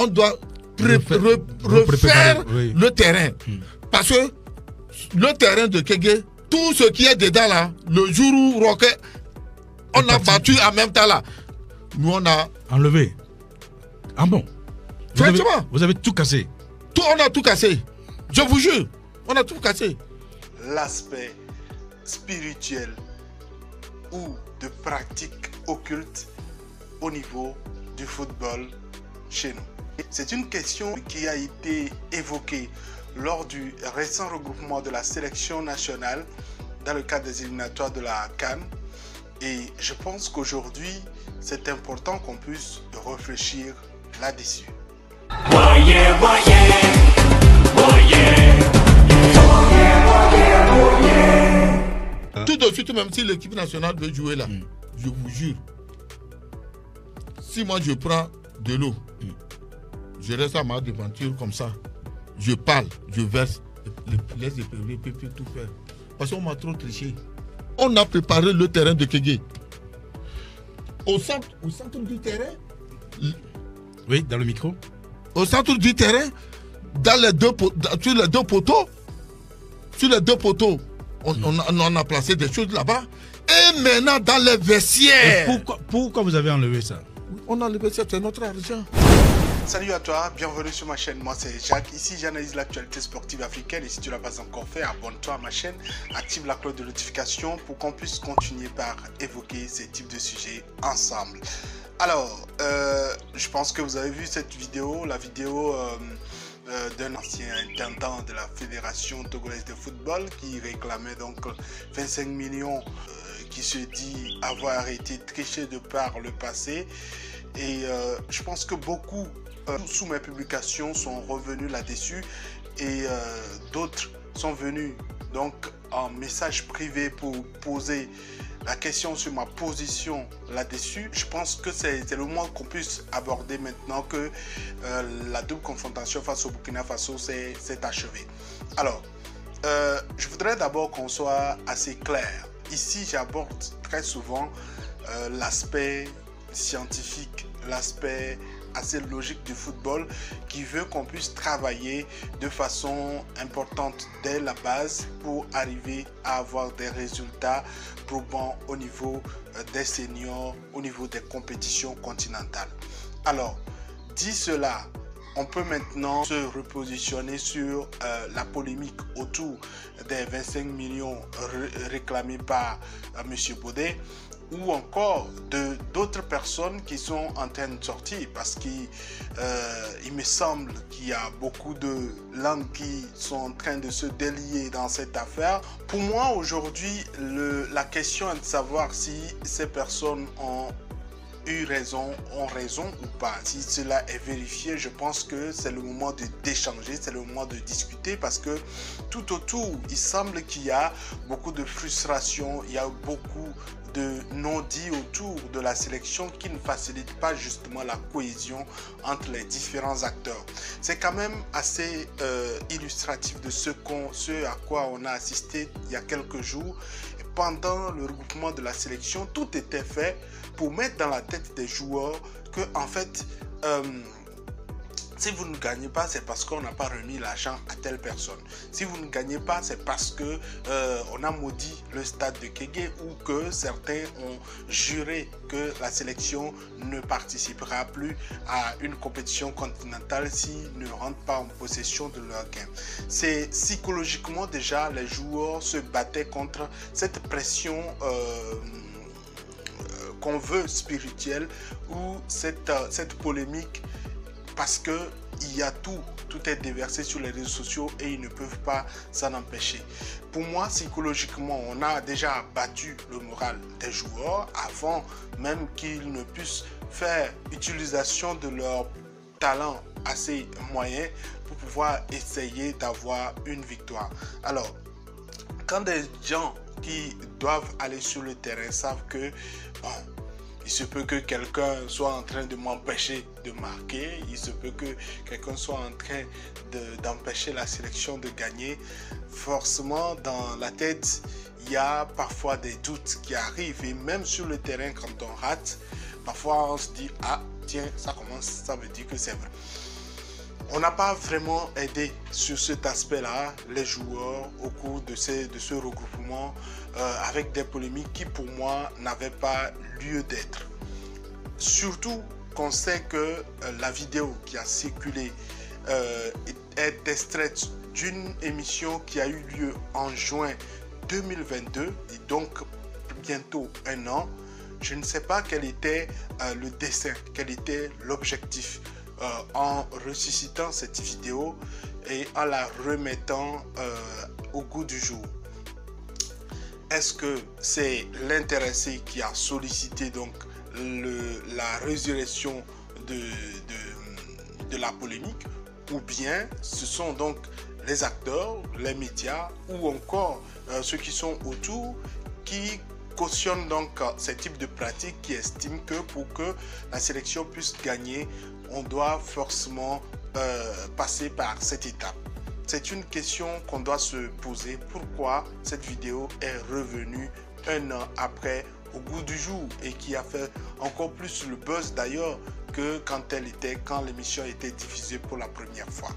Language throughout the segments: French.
on doit refaire le terrain. Parce que le terrain de Kégué, tout ce qui est dedans là, le jour où Rocket, on a battu en même temps là. Nous on a enlevé. Ah bon? Vous avez tout cassé? Tout, on a tout cassé. Je vous jure, on a tout cassé. L'aspect spirituel ou de pratique occulte au niveau du football chez nous. C'est une question qui a été évoquée lors du récent regroupement de la sélection nationale dans le cadre des éliminatoires de la CAN. Et je pense qu'aujourd'hui, c'est important qu'on puisse réfléchir là-dessus. Tout de suite, même si l'équipe nationale veut jouer là, je vous jure, si moi je prends de l'eau, je reste à ma devanture comme ça, je parle, je verse, laisse les périmètres tout faire. Parce qu'on m'a trop triché. On a préparé le terrain de Kégué. Au centre du terrain. Oui, dans le micro. Au centre du terrain, sur les deux poteaux, on a placé des choses là-bas. Et maintenant, dans les vestiaires. Pourquoi vous avez enlevé ça? On a enlevé ça, c'est notre argent. Salut à toi, bienvenue sur ma chaîne, moi c'est Jacques. Ici j'analyse l'actualité sportive africaine et si tu ne l'as pas encore fait, abonne-toi à ma chaîne, active la cloche de notification pour qu'on puisse continuer par évoquer ces types de sujets ensemble. Alors, je pense que vous avez vu cette vidéo, la vidéo d'un ancien intendant de la Fédération togolaise de football qui réclamait donc 25 millions, qui se dit avoir été triché de par le passé. Et je pense que beaucoup sous mes publications sont revenus là-dessus et d'autres sont venus donc en message privé pour poser la question sur ma position là-dessus. Je pense que c'est le moment qu'on puisse aborder maintenant que la double confrontation face au Burkina Faso s'est achevée. Alors, je voudrais d'abord qu'on soit assez clair. Ici, j'aborde très souvent l'aspect scientifique, l'aspect assez logique du football qui veut qu'on puisse travailler de façon importante dès la base pour arriver à avoir des résultats probants au niveau des seniors, au niveau des compétitions continentales. Alors, dit cela, on peut maintenant se repositionner sur la polémique autour des 25 millions réclamés par M. Baudet ou encore d'autres personnes qui sont en train de sortir parce qu'il me semble qu'il y a beaucoup de langues qui sont en train de se délier dans cette affaire. Pour moi, aujourd'hui, la question est de savoir si ces personnes ont raison ou pas. Si cela est vérifié, je pense que c'est le moment d'échanger, c'est le moment de discuter parce que tout autour, il semble qu'il y a beaucoup de frustration, il y a beaucoup de non-dits autour de la sélection qui ne facilite pas justement la cohésion entre les différents acteurs. C'est quand même assez illustratif de ce à quoi on a assisté il y a quelques jours. Et pendant le regroupement de la sélection, tout était fait pour mettre dans la tête des joueurs que en fait si vous ne gagnez pas, c'est parce qu'on n'a pas remis l'argent à telle personne. Si vous ne gagnez pas, c'est parce que on a maudit le stade de Kégué ou que certains ont juré que la sélection ne participera plus à une compétition continentale s'ils ne rentrent pas en possession de leur gain. C'est psychologiquement déjà, les joueurs se battaient contre cette pression qu'on veut spirituelle ou cette polémique parce que il y a tout est déversé sur les réseaux sociaux et ils ne peuvent pas s'en empêcher. Pour moi, psychologiquement, on a déjà battu le moral des joueurs avant même qu'ils ne puissent faire utilisation de leur talent assez moyen pour pouvoir essayer d'avoir une victoire. Alors, quand des gens qui doivent aller sur le terrain savent que bon, il se peut que quelqu'un soit en train de m'empêcher de marquer, il se peut que quelqu'un soit en train d'empêcher la sélection de gagner. Forcément, dans la tête, il y a parfois des doutes qui arrivent. Et même sur le terrain, quand on rate, parfois on se dit « Ah, tiens, ça commence, ça veut dire que c'est vrai ». On n'a pas vraiment aidé sur cet aspect-là les joueurs au cours de ce regroupement avec des polémiques qui pour moi n'avaient pas lieu d'être. Surtout qu'on sait que la vidéo qui a circulé est extraite d'une émission qui a eu lieu en juin 2022 et donc bientôt un an. Je ne sais pas quel était le dessein, quel était l'objectif en ressuscitant cette vidéo et en la remettant au goût du jour. Est-ce que c'est l'intéressé qui a sollicité donc la résurrection de la polémique, ou bien ce sont donc les acteurs, les médias ou encore ceux qui sont autour qui cautionnent donc ces types de pratiques, qui estiment que pour que la sélection puisse gagner, on doit forcément passer par cette étape. C'est une question qu'on doit se poser. Pourquoi cette vidéo est revenue un an après au goût du jour et qui a fait encore plus le buzz d'ailleurs que quand l'émission était diffusée pour la première fois.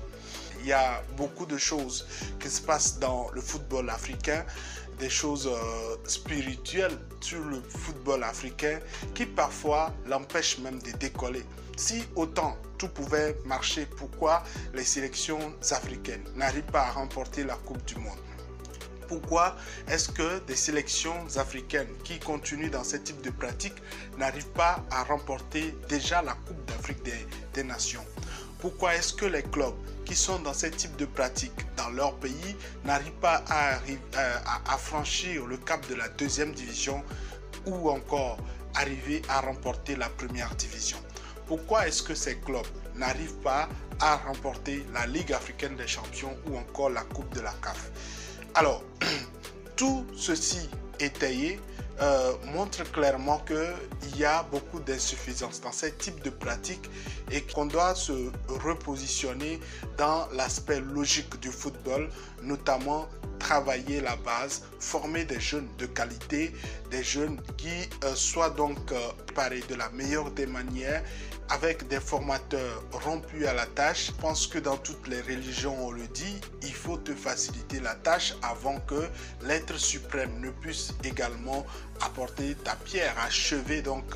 Il y a beaucoup de choses qui se passent dans le football africain, des choses spirituelles sur le football africain qui parfois l'empêchent même de décoller. Si autant tout pouvait marcher, pourquoi les sélections africaines n'arrivent pas à remporter la Coupe du Monde? Pourquoi est-ce que des sélections africaines qui continuent dans ce type de pratique n'arrivent pas à remporter déjà la Coupe d'Afrique des Nations? Pourquoi est-ce que les clubs qui sont dans ce type de pratique dans leur pays n'arrivent pas à franchir le cap de la deuxième division ou encore arriver à remporter la première division? Pourquoi est-ce que ces clubs n'arrivent pas à remporter la Ligue africaine des champions ou encore la Coupe de la CAF? Alors, tout ceci étayé montre clairement qu'il y a beaucoup d'insuffisances dans ce type de pratique et qu'on doit se repositionner dans l'aspect logique du football, notamment travailler la base, former des jeunes de qualité, des jeunes qui soient donc préparés de la meilleure des manières, avec des formateurs rompus à la tâche. Je pense que dans toutes les religions, on le dit, il faut te faciliter la tâche avant que l'être suprême ne puisse également apporter ta pierre, achever donc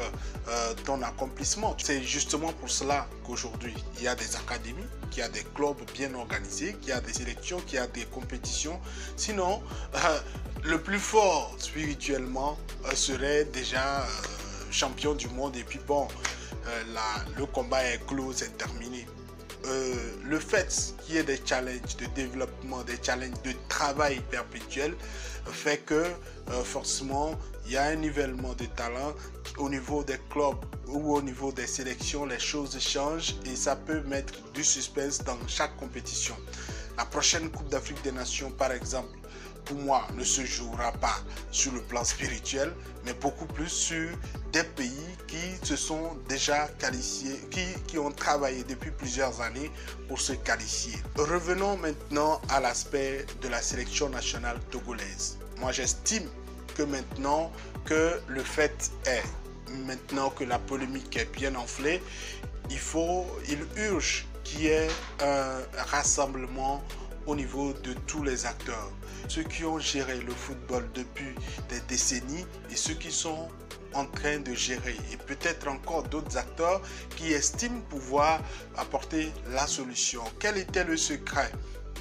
ton accomplissement. C'est justement pour cela qu'aujourd'hui, il y a des académies, qu'il y a des clubs bien organisés, qu'il y a des sélections, qu'il y a des compétitions. Sinon, le plus fort spirituellement serait déjà champion du monde et puis bon, le combat est clos, c'est terminé. Le fait qu'il y ait des challenges de développement, des challenges de travail perpétuel fait que forcément il y a un nivellement de talent au niveau des clubs ou au niveau des sélections. Les choses changent et ça peut mettre du suspense dans chaque compétition. La prochaine Coupe d'Afrique des Nations par exemple, pour moi, ne se jouera pas sur le plan spirituel, mais beaucoup plus sur des pays qui se sont déjà qualifiés, qui ont travaillé depuis plusieurs années pour se qualifier. Revenons maintenant à l'aspect de la sélection nationale togolaise. Moi, j'estime que maintenant que le fait est, maintenant que la polémique est bien enflée, il urge qu'il y ait un rassemblement au niveau de tous les acteurs. Ceux qui ont géré le football depuis des décennies et ceux qui sont en train de gérer, et peut-être encore d'autres acteurs qui estiment pouvoir apporter la solution. Quel était le secret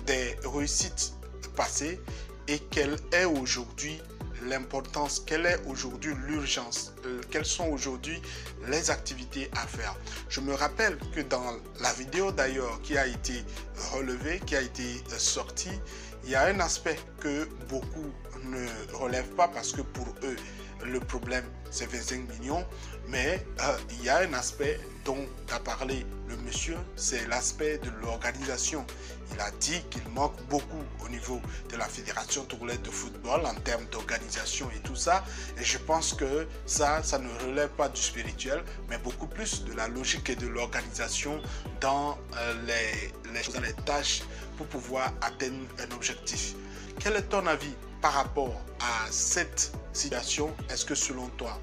des réussites passées et quelle est aujourd'hui l'importance, quelle est aujourd'hui l'urgence, quelles sont aujourd'hui les activités à faire. Je me rappelle que dans la vidéo d'ailleurs qui a été relevée, qui a été sortie, il y a un aspect que beaucoup ne relèvent pas parce que pour eux, le problème c'est 25 millions, mais il y a un aspect dont a parlé le monsieur, c'est l'aspect de l'organisation. Il a dit qu'il manque beaucoup au niveau de la Fédération togolaise de football en termes d'organisation et tout ça. Et je pense que ça ne relève pas du spirituel, mais beaucoup plus de la logique et de l'organisation dans les tâches pour pouvoir atteindre un objectif. Quel est ton avis par rapport à cette situation? Est-ce que selon toi,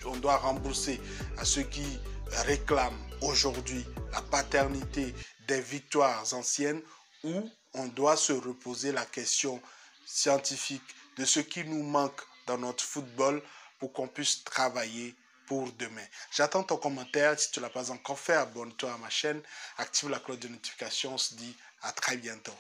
on doit rembourser à ceux qui réclame aujourd'hui la paternité des victoires anciennes ou on doit se reposer la question scientifique de ce qui nous manque dans notre football pour qu'on puisse travailler pour demain. J'attends ton commentaire. Si tu ne l'as pas encore fait, abonne-toi à ma chaîne, active la cloche de notification. On se dit à très bientôt.